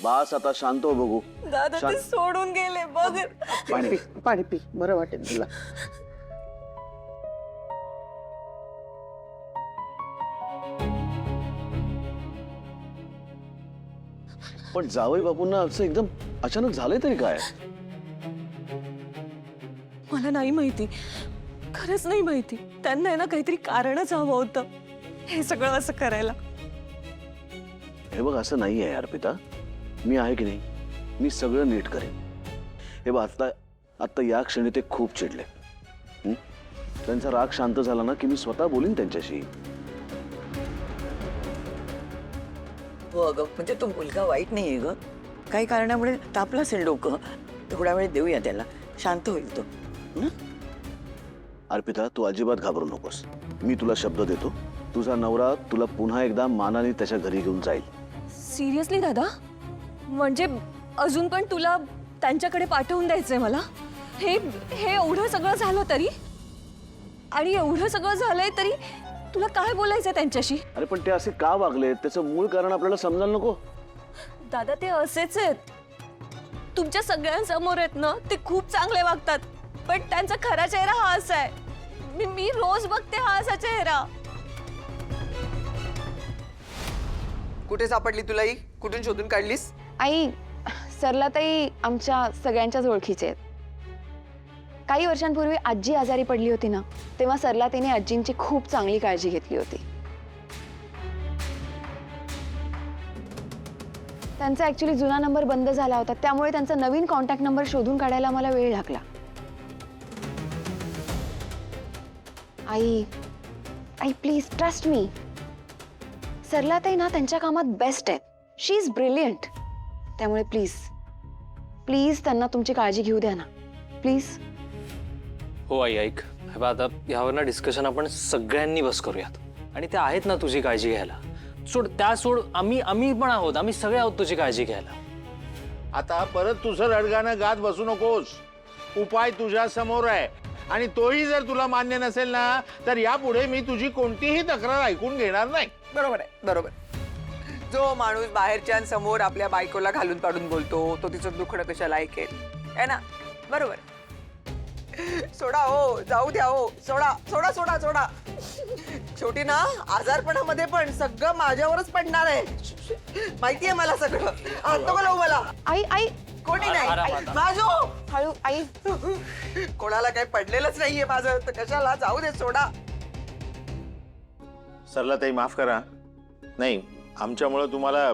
बास आता शांत हो बघू. दादा ते सोडून गेले बघ. पाणी पी, बरं वाटेल तुला. पण जावई बापूंना असं एकदम अचानक झालंय तरी काय? मला नाही माहिती, खरंच नाही माहिती. त्यांना आहे ना काहीतरी कारणच हवं होतं हे सगळं असं करायला. हे बघ असं नाही आहे अर्पिता, मी आहे की नाही, मी सगळं नीट करेन. हे बघ आता आता या क्षणी ते खूप चिडले. त्यांचा राग शांत झाला ना की मी स्वतः बोलीन त्यांच्याशी. हो अगं, म्हणजे तो मुलगा वाईट नाहीये ग. काही कारणामुळे तापलं असेल डोकं. थोडा वेळ देऊया त्याला, शांत होईल तो. अर्पिता तू अजिबात घाबरू नकोस. मी तुला शब्द देतो, तुझा नवरा तुला पुन्हा एकदा मानाने त्याच्या घरी घेऊन जाईल. सिरियसली दादा? म्हणजे अजून पण तुला त्यांच्याकडे पाठवून द्यायचंय मला? हे हे एवढं सगळं झालं तरी, आणि एवढं सगळं झालंय तरी तुला काय बोलायचंय त्यांच्याशी? अरे पण ते असे का वागले त्याचं मूळ कारण आपल्याला समजायला नको? दादा ते असेच आहेत, तुमच्या सगळ्यांसमोर आहेत ना, ते खूप चांगले वागतात, पण त्यांचा खरा चेहरा हा असा आहे. मी रोज बघते हा असा चेहरा. कुठे सापडली तुला ही? कुठून शोधून काढलीस? आई, सरलाताई आमच्या सगळ्यांच्याच ओळखीचे आहेत. काही वर्षांपूर्वी आजी आजारी पडली होती ना, तेव्हा सरलाताईने आजींची खूप चांगली काळजी घेतली होती. त्यांचा ऍक्च्युली जुना नंबर बंद झाला होता, त्यामुळे त्यांचा नवीन कॉन्टॅक्ट नंबर शोधून काढायला मला वेळ लागला. आई आई प्लीज ट्रस्ट मी. सरलाताई ना त्यांच्या कामात बेस्ट आहेत. शी इज ब्रिलियंट. त्यामुळे प्लीज प्लीज त्यांना तुमची काळजी घेऊ द्या ना, प्लीज. हो आई, ऐक, हे बघ आता यावर ना डिस्कशन आपण सगळ्यांनी बस करूयात. आणि त्या आहेत ना तुझी काळजी घ्यायला. सोड त्या सोड, आम्ही पण आहोत, आम्ही सगळे आहोत तुझी काळजी घ्यायला. आता परत तुझं रडगाणं गात बसू नकोस. उपाय तुझ्या समोर आहे, आणि तोही जर तुला मान्य नसेल ना, तर यापुढे मी तुझी कोणतीही तक्रार ऐकून घेणार नाही. बरोबर आहे, बरोबर. जो माणूस बाहेरच्यांसमोर आपल्या बायकोला घालून पाडून बोलतो, तो तिचं दुखणं कशाला ऐकेल? है ना? बरोबर. सोडा हो, जाऊ द्या हो, सोडा सोडा सोडा सोडा. शेवटी ना आजारपणामध्ये पण सगळं माझ्यावरच पडणार आहे. माहितीये मला सगळं. आणतो का लावू मला? आई आई कोणी नाही माझो. हळू आई. कोणाला काही पडलेलंच नाहीये माझं, तर कशाला? जाऊ दे, सोडा. सरलाताई माफ करा. नाही, आमच्यामुळे तुम्हाला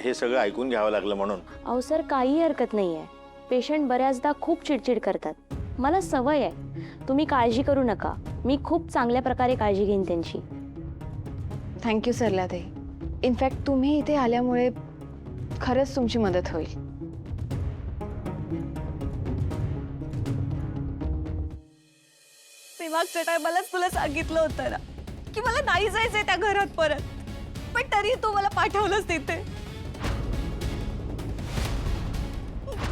हे सगळं ऐकून घ्यावं लागलं म्हणून. अहो सर, काही हरकत नाही आहे. पेशंट बऱ्याचदा खूप चिडचिड करतात. मला सवय आहे. तुम्ही काळजी करू नका, मी खूप चांगल्या प्रकारे काळजी घेईन त्यांची. थँक्यू सरलाताई. इनफॅक्ट तुम्ही इथे आल्यामुळे खरंच तुमची मदत होईल. मी मागच्या टायमालाच तुला सांगितलं होतं ना की मला नाही जायचंय त्या घरात परत, पण तरी तू मला पाठवलंच तिथे.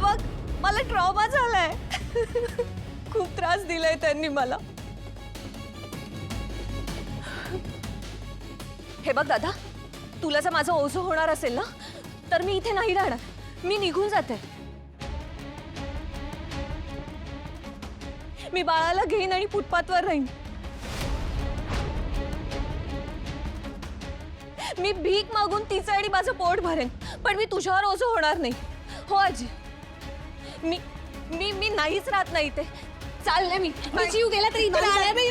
बघ मला ट्रॉमा झालाय. खूप त्रास दिलाय त्यांनी मला. हे बघ दादा, तुला जर माझं ओझं होणार असेल ना, तर मी इथे नाही राहणार. मी निघून जाते. मी बाळाला घेईन आणि फुटपाथवर राहीन. मी भीक मागून तिचं आणि माझं पोट भरेन, पण मी तुझ्यावर ओझं होणार नाही. हो आजी, मी मी मी नाहीच राहत नाही ते. चालले मी. जीव गेला तरी इथे राहणार नाही.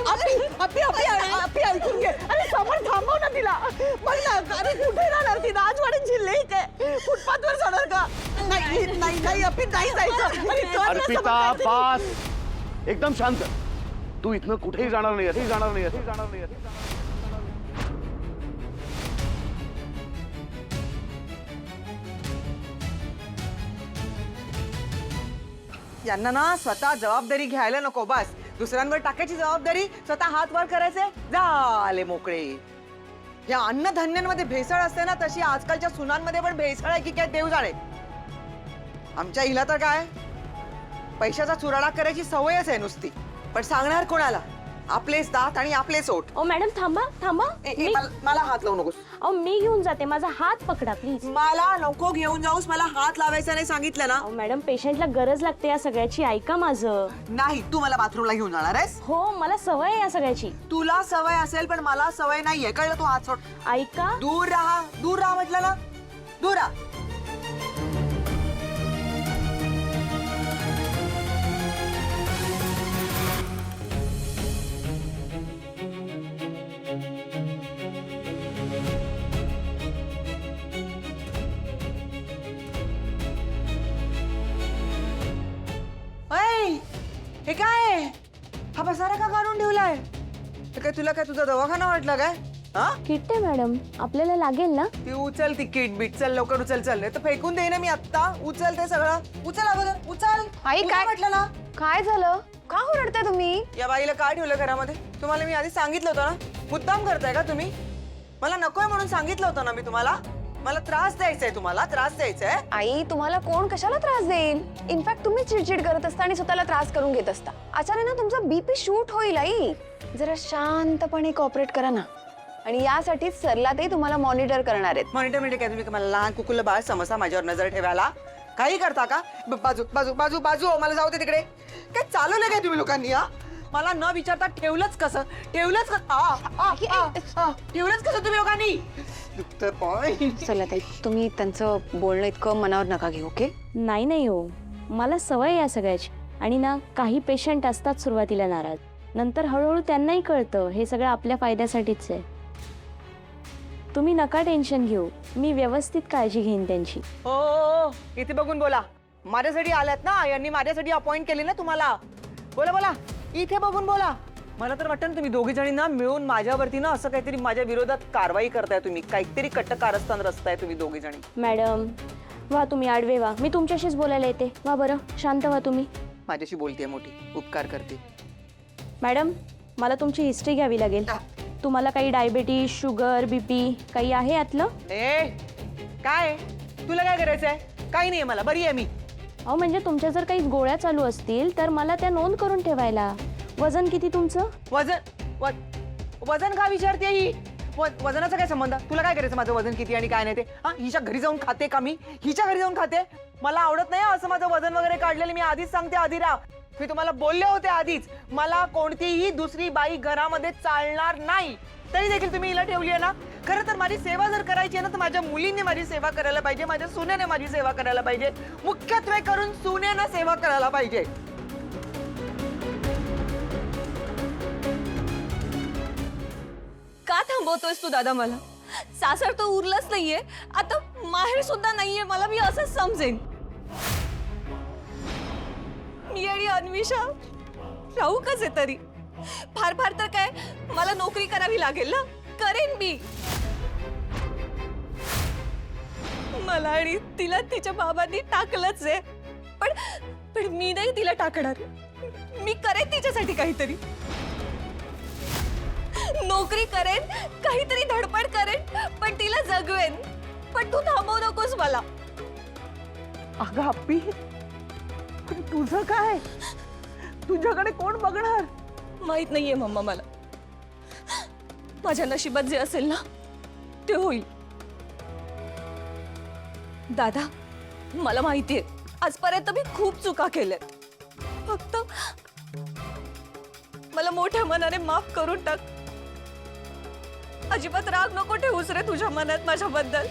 ऐकून घे. अरे समोर थांबव ना तिला. बघ ना, अरे कुठे राहणार ती? राजवाड्याची लेक आहे, फुटपाथवर जाणार का? नाही नाही नाही, अपी नाही जायचं. अरे कर ना अर्पिता समोर. बास, एकदम शांत. तू इथनं कुठेही जाणार नाही, असेही जाणार नाही, असेही जाणार नाही. यांना ना स्वतः जबाबदारी घ्यायला नको. बस दुसऱ्यांवर टाकायची जबाबदारी, स्वतः हात वर करायचे, झाले मोकळे. या अन्नधान्यांमध्ये भेसळ असते ना, तशी आजकालच्या सुनांमध्ये पण भेसळ आहे की काय देव जाणे. आमच्या हिला तर काय पैशाचा चुराडा करायची सवयच आहे नुसती. पण सांगणार कोणाला? आपलेच दात आणि आपलेच ओठ. अहो मॅडम थांबा थांबा. मला हात लावू नकोस. अहो मी घेऊन जाते, माझा हात पकडा प्लीज. मला नको घेऊन जाऊस, मला हात लावायचा नाही सांगितलं ना. अहो मॅडम, पेशंटला गरज लागते या सगळ्याची, ऐका माझं. नाही, तू मला बाथरूमला घेऊन जाणार आहेस. हो, मला सवय आहे या सगळ्याची. तुला सवय असेल पण मला सवय नाहीये, कळलं? तू हात सोड. ऐका. दूर राहा, दूर राहा म्हटलं ना, दूर राहा. हे काय? हा पसारा का काढून ठेवलाय? हे काय तुला काय तुझा दवाखाना वाटला काय? हा? किट आहे मॅडम, आपल्याला लागेल ना? ती उचल ती किट बीट, चल लवकर उचल. चल नाही तर फेकून दे ना मी आत्ता. उचल ते सगळं, उचल अगोदर, उचल. आई, उचल काय? म्हटलं ना. काय झालं? का ओरडताय तुम्ही? या बाईला काय ठेवलं घरामध्ये? तुम्हाला मी आधी सांगितलं होतं ना. मुद्दाम करताय का तुम्ही? मला नकोय म्हणून सांगितलं होतं ना मी तुम्हाला. मला त्रास द्यायचाय, तुम्हाला त्रास द्यायचाय. आई, तुम्हाला कोण कशाला त्रास देईल? इनफॅक्ट तुम्ही चिडचिड करत असता आणि स्वतःला त्रास करून घेत असता. अचानक ना तुमचा बीपी शूट होईल. आई, जरा शांतपणे कॉपरेट करा ना. आणि यासाठीच सरलाताई तुम्हाला मॉनिटर करणार आहेत. मॉनिटर म्हणजे काय? तुम्ही मला लहान कुकुलं बाळ समजता माझ्यावर नजर ठेवायला? काही करता का? बाजू बाजू बाजू बाजू, मला जाऊ दे तिकडे. काय चालवलं काय तुम्ही लोकांनी? हा, मला न विचारता ठेवलंच कसं? ठेवलंच ठेवलंच कसं तुम्ही लोकांनी? सरलाताई, तुम्ही त्यांचं बोलणं इतकं मनावर नका घेऊ, ओके? नाही नाही हो, मला सवय आहे या सगळ्याची. आणि ना, काही पेशंट असतात सुरुवातीला नाराज, नंतर हळूहळू त्यांनाही कळतं हे सगळं आपल्या फायद्यासाठीच आहे. तुम्ही नका टेन्शन घेऊ, मी व्यवस्थित काळजी घेईन त्यांची. हो, इथे बघून बोला. माझ्यासाठी आल्यात ना, यांनी माझ्यासाठी अपॉइंट केली ना तुम्हाला. बोला बोला, इथे बघून बोला. मला तर वाटतं ना तुम्ही दोघी जणी ना मिळून माझ्यावरती ना असं काहीतरी माझ्या विरोधात कारवाई करताय. तुम्ही काहीतरी कट्ट कारस्थान रचताय तुम्ही दोघी जणी. मॅडम वा, तुम्ही आडवे वा, मी तुमच्याशीच बोलायला येते. वा बरं, शांत व्हा तुम्ही. माझ्याशी बोलतेय मोठी, उपकार करते. मॅडम, मला तुमची हिस्ट्री घ्यावी लागेल. तुम्हाला काही डायबिटीज, शुगर, बीपी काही आहे यातलं? ए काय तुला काय करायचंय? काही नाहीये मला, बरी आहे मी. अहो म्हणजे तुमच्या जर काही गोळ्या चालू असतील तर मला त्या नोंद करून ठेवायला. वजन किती तुमचं? वजन का विचारते ही? वजनाचा काय संबंध? तुला काय करायचं माझं वजन किती आणि काय नाही ते? हा, हिच्या घरी जाऊन खाते का मी? हिच्या घरी जाऊन खाते? मला आवडत नाही असं माझं वजन वगैरे काढलेलं. मी आधीच सांगते आधीरा, मी तुम्हाला बोलले होते आधीच, मला कोणतीही दुसरी बाई घरामध्ये चालणार नाही. तरी देखील तुम्ही हिला ठेवली आहे ना. खरं तर माझी सेवा जर करायची आहे ना तर माझ्या मुलींनी माझी सेवा करायला पाहिजे, माझ्या सुनेने माझी सेवा करायला पाहिजे. मुख्यत्वे करून सुनेनं सेवा करायला पाहिजे. का थांबवतोयस तू दादा मला? सासर तो उरलंच नाहीये, आता माहेर सुद्धा नाहीये. मला मी असंच समजेन. मी आणि अन्विषा राहू कसे तरी. फार फार तर काय मला नोकरी करावी लागेल ना, करेन मी. मला आणि तिला तिच्या बाबांनी टाकलंच आहे, पण मी नाही तिला टाकणार. मी करेन तिच्यासाठी काहीतरी. नोकरी करेन, काहीतरी धडपड करेन, पण तिला जगवेन. पण तू थांबवू नकोस मला. अगं अप्पी, तुझं काय? तुझ्याकडे कोण बघणार? माहित नाहीये मम्मा मला. माझ्या नशिबात जे असेल ना ते होईल. दादा, मला माहितीये आजपर्यंत मी खूप चुका केल्यात. फक्त मला मोठ्या मनाने माफ करून टाक. अजिबात राग नको ठेवूस रे तुझ्या मनात माझ्याबद्दल.